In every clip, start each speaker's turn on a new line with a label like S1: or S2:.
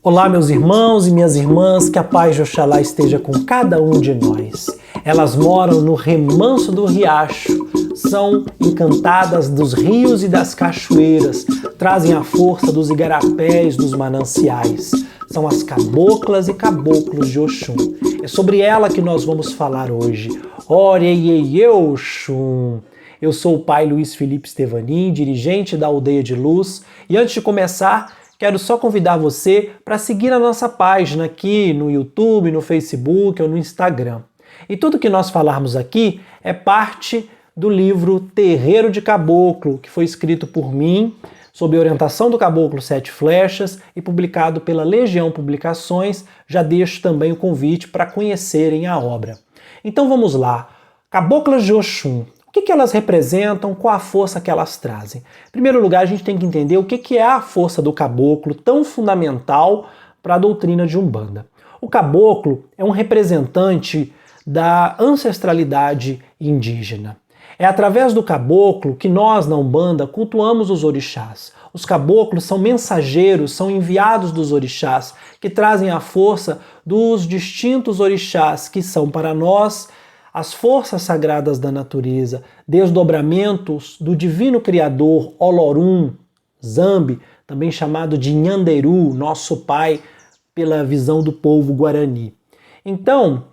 S1: Olá, meus irmãos e minhas irmãs, que a paz de Oxalá esteja com cada um de nós. Elas moram no remanso do riacho, são encantadas dos rios e das cachoeiras, trazem a força dos igarapés, dos mananciais. São as caboclas e caboclos de Oxum. É sobre ela que nós vamos falar hoje. Ore Oxum. Eu sou o pai Luiz Felipe Stevanin, dirigente da Aldeia de Luz, e antes de começar, quero só convidar você para seguir a nossa página aqui no YouTube, no Facebook ou no Instagram. E tudo que nós falarmos aqui é parte do livro Terreiro de Caboclo, que foi escrito por mim, sob orientação do Caboclo Sete Flechas e publicado pela Legião Publicações. Já deixo também o convite para conhecerem a obra. Então vamos lá. Caboclas de Oxum. O que elas representam, qual a força que elas trazem? Em primeiro lugar, a gente tem que entender o que é a força do caboclo tão fundamental para a doutrina de Umbanda. O caboclo é um representante da ancestralidade indígena. É através do caboclo que nós, na Umbanda, cultuamos os orixás. Os caboclos são mensageiros, são enviados dos orixás, que trazem a força dos distintos orixás que são para nós as forças sagradas da natureza, desdobramentos do divino criador Olorum, Zambi, também chamado de Nhanderu, nosso pai, pela visão do povo Guarani. Então,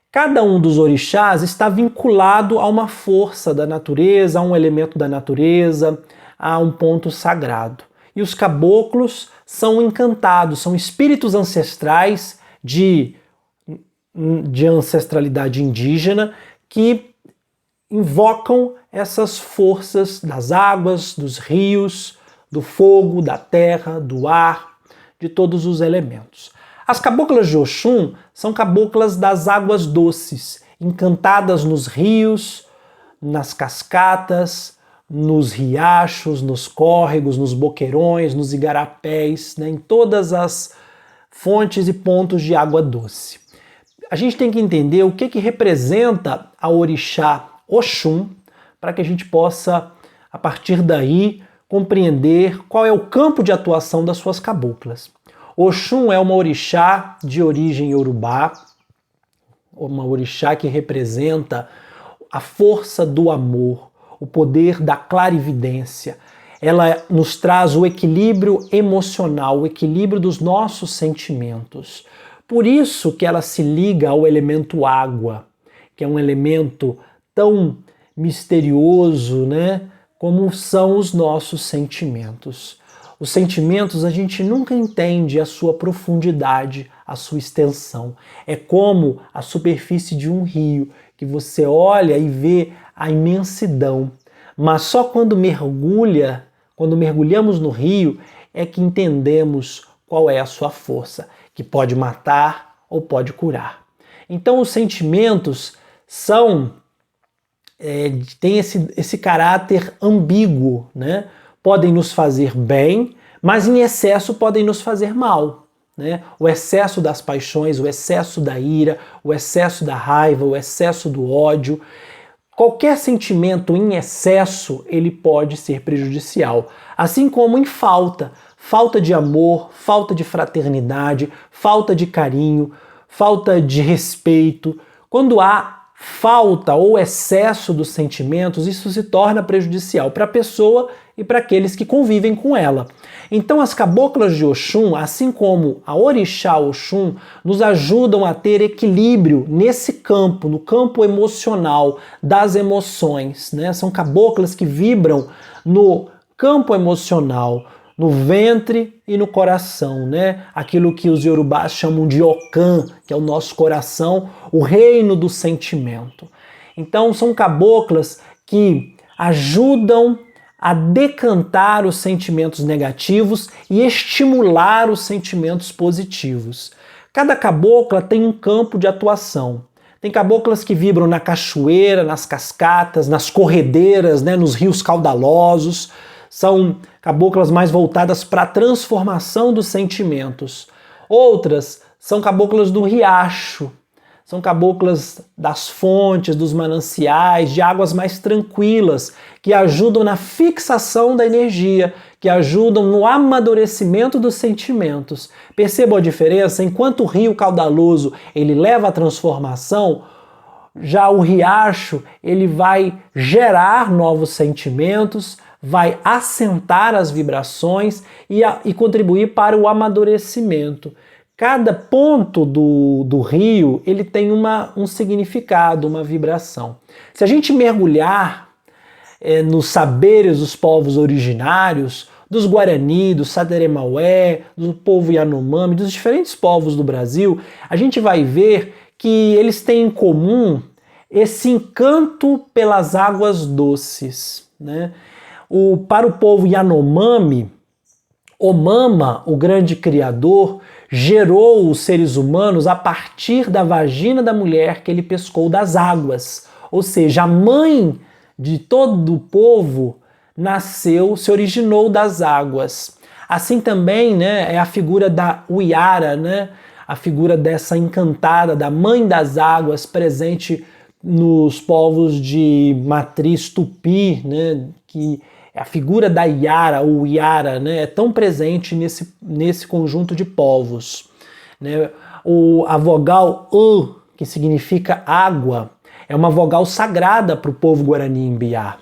S1: cada um dos orixás está vinculado a uma força da natureza, a um elemento da natureza, a um ponto sagrado. E os caboclos são encantados, são espíritos ancestrais de ancestralidade indígena que invocam essas forças das águas, dos rios, do fogo, da terra, do ar, de todos os elementos. As caboclas de Oxum são caboclas das águas doces, encantadas nos rios, nas cascatas, nos riachos, nos córregos, nos boqueirões, nos igarapés, em todas as fontes e pontos de água doce. A gente tem que entender o que representa a orixá Oxum, para que a gente possa, a partir daí, compreender qual é o campo de atuação das suas caboclas. Oxum é uma orixá de origem iorubá, uma orixá que representa a força do amor, o poder da clarividência. Ela nos traz o equilíbrio emocional, o equilíbrio dos nossos sentimentos. Por isso que ela se liga ao elemento água, que é um elemento tão misterioso, como são os nossos sentimentos. Os sentimentos a gente nunca entende a sua profundidade, a sua extensão. É como a superfície de um rio, que você olha e vê a imensidão. Mas só quando mergulhamos no rio, é que entendemos qual é a sua força, que pode matar ou pode curar. Então os sentimentos têm esse caráter ambíguo, Podem nos fazer bem, mas em excesso podem nos fazer mal. O excesso das paixões, o excesso da ira, o excesso da raiva, o excesso do ódio. Qualquer sentimento em excesso, ele pode ser prejudicial. Assim como em falta de amor, falta de fraternidade, falta de carinho, falta de respeito. Quando há falta ou excesso dos sentimentos, isso se torna prejudicial para a pessoa e para aqueles que convivem com ela. Então as caboclas de Oxum, assim como a orixá Oxum, nos ajudam a ter equilíbrio nesse campo, no campo emocional, das emoções. São caboclas que vibram no campo emocional, no ventre e no coração, Aquilo que os iorubás chamam de Okan, que é o nosso coração, o reino do sentimento. Então são caboclas que ajudam a decantar os sentimentos negativos e estimular os sentimentos positivos. Cada cabocla tem um campo de atuação. Tem caboclas que vibram na cachoeira, nas cascatas, nas corredeiras, nos rios caudalosos. São caboclas mais voltadas para a transformação dos sentimentos. Outras são caboclas do riacho, são caboclas das fontes, dos mananciais, de águas mais tranquilas, que ajudam na fixação da energia, que ajudam no amadurecimento dos sentimentos. Percebam a diferença? Enquanto o rio caudaloso ele leva à transformação, já o riacho ele vai gerar novos sentimentos, vai assentar as vibrações e contribuir para o amadurecimento. Cada ponto do rio ele tem um significado, uma vibração. Se a gente mergulhar nos saberes dos povos originários, dos Guarani, do Sateremaué, do povo Yanomami, dos diferentes povos do Brasil, a gente vai ver que eles têm em comum esse encanto pelas águas doces, né? Para o povo Yanomami, Omama, o grande criador, gerou os seres humanos a partir da vagina da mulher que ele pescou das águas. Ou seja, a mãe de todo o povo nasceu, se originou das águas. Assim também, né, é a figura da Uiara, né, a figura dessa encantada, da mãe das águas, presente nos povos de matriz tupi, né, que a figura da Iara, ou Iara, né, é tão presente nesse conjunto de povos. Né? A vogal U, que significa água, é uma vogal sagrada para o povo Guarani-Imbiá,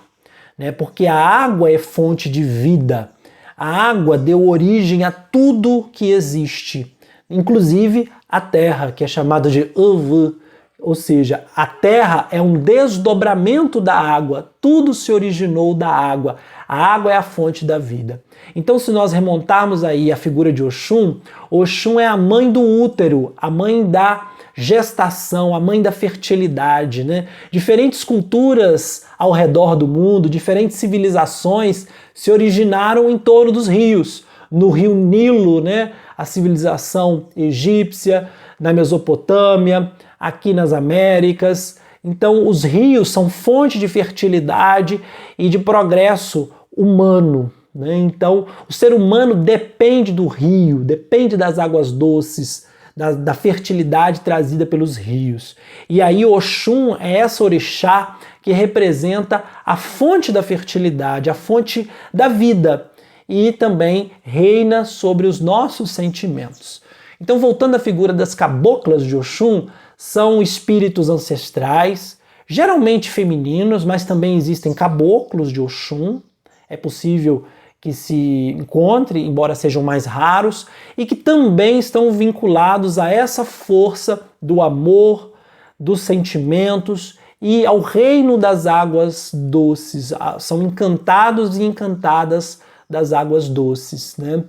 S1: né? Porque a água é fonte de vida. A água deu origem a tudo que existe, inclusive a terra, que é chamada de Uvu. Ou seja, a terra é um desdobramento da água, tudo se originou da água. A água é a fonte da vida. Então, se nós remontarmos aí a figura de Oxum, Oxum é a mãe do útero, a mãe da gestação, a mãe da fertilidade, né? Diferentes culturas ao redor do mundo, diferentes civilizações se originaram em torno dos rios. No rio Nilo, né? A civilização egípcia, na Mesopotâmia, aqui nas Américas. Então, os rios são fonte de fertilidade e de progresso humano, né? Então, o ser humano depende do rio, depende das águas doces, da fertilidade trazida pelos rios. E aí, Oxum é essa orixá que representa a fonte da fertilidade, a fonte da vida, e também reina sobre os nossos sentimentos. Então, voltando à figura das caboclas de Oxum, são espíritos ancestrais, geralmente femininos, mas também existem caboclos de Oxum. É possível que se encontre, embora sejam mais raros, e que também estão vinculados a essa força do amor, dos sentimentos e ao reino das águas doces. São encantados e encantadas das águas doces, né?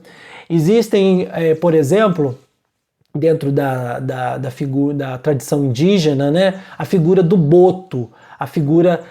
S1: Existem, por exemplo, dentro da figura da tradição indígena, né, a figura do boto, a figura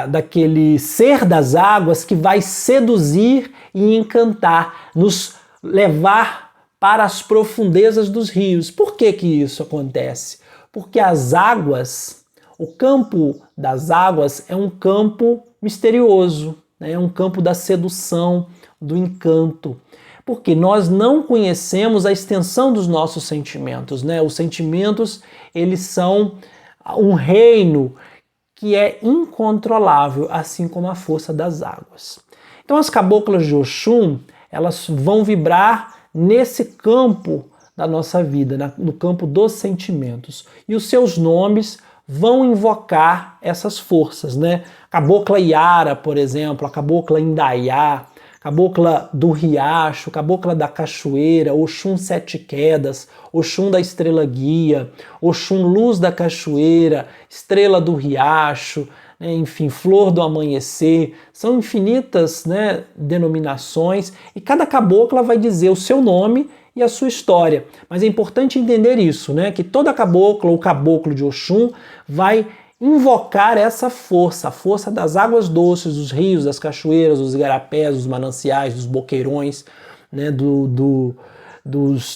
S1: daquele ser das águas que vai seduzir e encantar, nos levar para as profundezas dos rios. Por que isso acontece? Porque as águas, o campo das águas é um campo misterioso, né, é um campo da sedução, do encanto. Porque nós não conhecemos a extensão dos nossos sentimentos, né? Os sentimentos, eles são um reino que é incontrolável, assim como a força das águas. Então as caboclas de Oxum, elas vão vibrar nesse campo da nossa vida, no campo dos sentimentos. E os seus nomes vão invocar essas forças, né? Cabocla Iara, por exemplo, a cabocla Indaiá, cabocla do riacho, cabocla da cachoeira, Oxum Sete Quedas, Oxum da estrela guia, Oxum luz da cachoeira, estrela do riacho, né, enfim, flor do amanhecer. São infinitas, né, denominações e cada cabocla vai dizer o seu nome e a sua história. Mas é importante entender isso, né, que toda cabocla ou caboclo de Oxum vai invocar essa força, a força das águas doces, dos rios, das cachoeiras, dos igarapés, dos mananciais, dos boqueirões, né,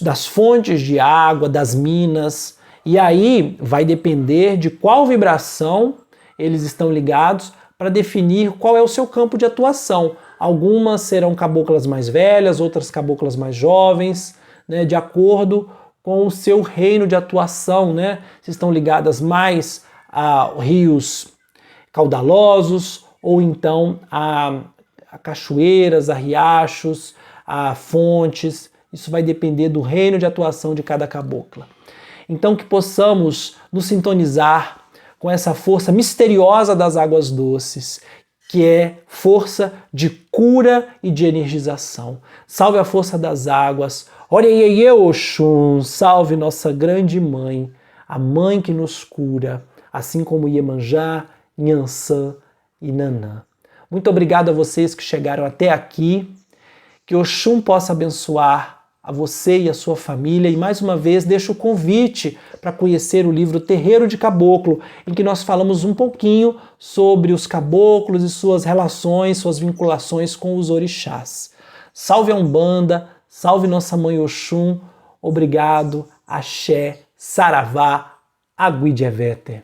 S1: das fontes de água, das minas. E aí vai depender de qual vibração eles estão ligados para definir qual é o seu campo de atuação. Algumas serão caboclas mais velhas, outras caboclas mais jovens, né, de acordo com o seu reino de atuação, né, se estão ligadas mais a rios caudalosos ou então a a cachoeiras, a riachos, a fontes. Isso vai depender do reino de atuação de cada cabocla. Então que possamos nos sintonizar com essa força misteriosa das águas doces, que é força de cura e de energização. Salve a força das águas. Oreyeye Oxum, salve nossa grande mãe, a mãe que nos cura, assim como Iemanjá, Nhansã e Nanã. Muito obrigado a vocês que chegaram até aqui. Que Oxum possa abençoar a você e a sua família. E mais uma vez deixo o convite para conhecer o livro Terreiro de Caboclo, em que nós falamos um pouquinho sobre os caboclos e suas relações, suas vinculações com os orixás. Salve a Umbanda, salve nossa mãe Oxum, obrigado, axé, saravá, aguidjevete.